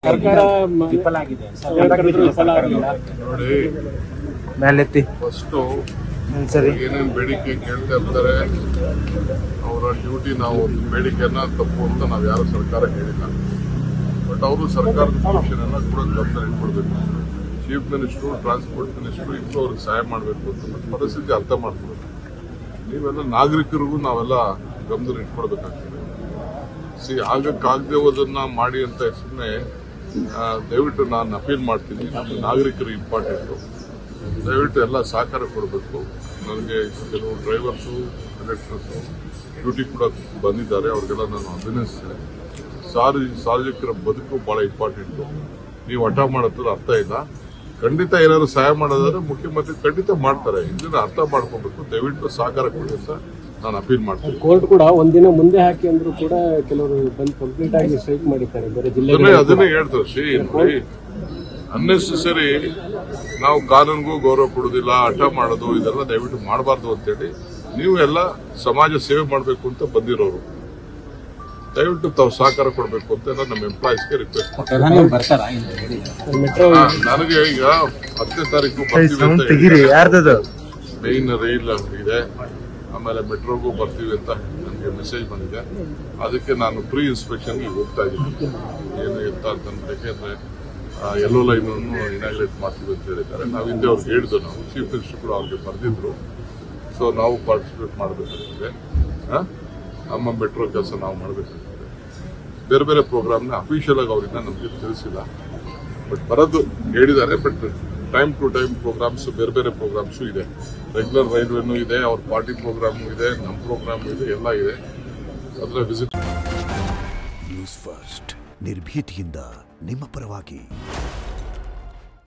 ಸರ್ಕಾರ ವಿಫಲ ಆಗಿದೆ. ನೋಡಿ, ಮೇಲೆತ್ತಿ ಫಸ್ಟ್ ಸರಿ ಏನೇನು ಬೇಡಿಕೆ ಕೇಳ್ತಾ ಇರ್ತಾರೆ ಅವರ ಡ್ಯೂಟಿ. ನಾವು ಬೇಡಿಕೆಯನ್ನ ತಪ್ಪು ಅಂತ ನಾವು ಯಾರು ಸರ್ಕಾರ ಹೇಳಿಲ್ಲ. ಬಟ್ ಅವರು ಸರ್ಕಾರದ ಪೊಸಿಷನ್ ಎಲ್ಲ ಕೂಡ ಗಮನ ಇಟ್ಕೊಳ್ಬೇಕು. ಚೀಫ್ ಮಿನಿಸ್ಟ್ರು, ಟ್ರಾನ್ಸ್ಪೋರ್ಟ್ ಮಿನಿಸ್ಟ್ರು ಇಬ್ಬರು ಅವ್ರಿಗೆ ಸಹಾಯ ಮಾಡಬೇಕು ಅಂತ ಮತ್ತೆ ಪರಿಸ್ಥಿತಿ ಅರ್ಥ ಮಾಡ್ಕೊಳ್ಬೇಕು. ನೀವೆಲ್ಲ ನಾಗರಿಕರಿಗೂ ನಾವೆಲ್ಲ ಗಮನ ಇಟ್ಕೊಳ್ಬೇಕಾಗ್ತದೆ. ಆಗಕ್ಕಾಗದೆ ಹೋದನ್ನ ಮಾಡಿ ಅಂತ ಸುಮ್ಮನೆ ದಯವಿಟ್ಟು ನಾನು ಅಪೀಲ್ ಮಾಡ್ತೀನಿ. ನಮ್ಮ ನಾಗರಿಕರು ಇಂಪಾರ್ಟೆಂಟು. ದಯವಿಟ್ಟು ಎಲ್ಲ ಸಹಕಾರ ಕೊಡಬೇಕು. ನನಗೆ ಕೆಲವು ಡ್ರೈವರ್ಸು, ಕಂಡಕ್ಟರ್ಸು ಡ್ಯೂಟಿ ಕೂಡ ಬಂದಿದ್ದಾರೆ. ಅವ್ರಿಗೆಲ್ಲ ನಾನು ಅಭಿನಂದಿಸ್ತೇನೆ. ಸಾರ್ವಜನಿಕರ ಬದುಕು ಬಹಳ ಇಂಪಾರ್ಟೆಂಟು. ನೀವು ಹಠ ಮಾಡೋದ್ರ ಅರ್ಥ ಇಲ್ಲ. ಖಂಡಿತ ಏನಾದ್ರು ಸಹಾಯ ಮಾಡೋದಾದ್ರೆ ಮುಖ್ಯಮಂತ್ರಿ ಖಂಡಿತ ಮಾಡ್ತಾರೆ. ಇದನ್ನ ಅರ್ಥ ಮಾಡ್ಕೋಬೇಕು. ದಯವಿಟ್ಟು ಸಹಕಾರ ಕೊಡಿ ಅಂತ ನಾನು ಅಪೀಲ್ ಮಾಡ್ತೀನಿ. ಕೋರ್ಟ್ ಕೂಡ ಒಂದಿನ ಮುಂದೆ ಹಾಕಿ ಅಂದ್ರೂ ಕೂಡ ಕೆಲವರು ಬಂದು ಕಂಪ್ಲೀಟ್ ಆಗಿ ಸ್ಟ್ರೈಕ್ ಮಾಡಿದ್ದಾರೆ ಬೇರೆ ಜಿಲ್ಲೆ. ಅದನ್ನೇ ಹೇಳ್ತಾರೆ ನೋಡಿ, ಅನ್ನೆಸೆಸರಿ ನಾವು ಕಾನೂನಿಗೂ ಗೌರವ ಕೊಡೋದಿಲ್ಲ, ಹಠ ಮಾಡೋದು ಇದೆಲ್ಲ ದಯವಿಟ್ಟು ಮಾಡಬಾರ್ದು ಅಂತೇಳಿ ನೀವು ಎಲ್ಲ ಸಮಾಜ ಸೇವೆ ಮಾಡಬೇಕು ಅಂತ ಬಂದಿರೋರು. ದಯವಿಟ್ಟು ತಾವು ಸಹಕಾರ ಕೊಡಬೇಕು ಅಂತ ನಮ್ಮ ಎಂಪ್ಲಾಯೀಸ್ಗೆ ರಿಕ್ವೆಸ್ಟ್ ಮಾಡ್ತೀನಿ. ನನಗೆ ಈಗ 10ನೇ ತಾರೀಕು ಬರ್ತೀವಿ ಅಂತ ಮೇನ್ ರೈಲ್ ಇದೆ, ಆಮೇಲೆ ಮೆಟ್ರೋಗೂ ಬರ್ತೀವಿ ಅಂತ ನನಗೆ ಮೆಸೇಜ್ ಬಂದಿದೆ. ಅದಕ್ಕೆ ನಾನು ಪ್ರೀ ಇನ್ಸ್ಪೆಕ್ಷನ್ಗೆ ಹೋಗ್ತಾ ಇದ್ದೀನಿ. ಏನು ಅಂತ ಯಾಕೆಂದ್ರೆ ಎಲ್ಲೋ ಲೈನ್ ಅನ್ನು ಇನಾಗ್ರೇಟ್ ಮಾಡ್ತೀವಿ ಅಂತ ಹೇಳಿದ್ದಾರೆ. ನಾವು ಹಿಂದೆ ಅವ್ರಿಗೆ ಹೇಳಿದ್ರು, ನಾವು ಚೀಫ್ ಮಿನಿಸ್ಟರ್ ಕೂಡ ಅವ್ರಿಗೆ ಬರೆದಿದ್ರು. ಸೊ ನಾವು ಪಾರ್ಟಿಸಿಪೇಟ್ ಮಾಡಬೇಕಾಗ್ತದೆ. ನಮ್ಮ ಮೆಟ್ರೋ ಕೆಲಸ ನಾವು ಮಾಡಬೇಕಾಗ್ತದೆ. ಬೇರೆ ಬೇರೆ ಪ್ರೋಗ್ರಾಮ್ನ ಅಫಿಷಿಯಲ್ ಆಗಿ ಅವರಿಂದ ನಮಗೆ ತಿಳಿಸಿಲ್ಲ. ಬಟ್ ಬರೋದು ಹೇಳಿದ್ದಾರೆ. But time to time programs, ಬೇರೆ ಬೇರೆ ಪ್ರೋಗ್ರಾಮ್ಸು ಇದೆ. ರೆಗ್ಯುಲರ್ ರೈಲ್ವೆನೂ ಇದೆ, ಅವ್ರ ಪಾರ್ಟಿ ಪ್ರೋಗ್ರಾಮು ಇದೆ, ನಮ್ಮ ಪ್ರೋಗ್ರಾಮು ಇದೆ, ಎಲ್ಲ ಇದೆ. ಅದರ ವಿಸಿಟ್. ನ್ಯೂಸ್ ಫಸ್ಟ್ ನಿರ್ಭೀತಿಯಿಂದ ನಿಮ್ಮ ಪರವಾಗಿ.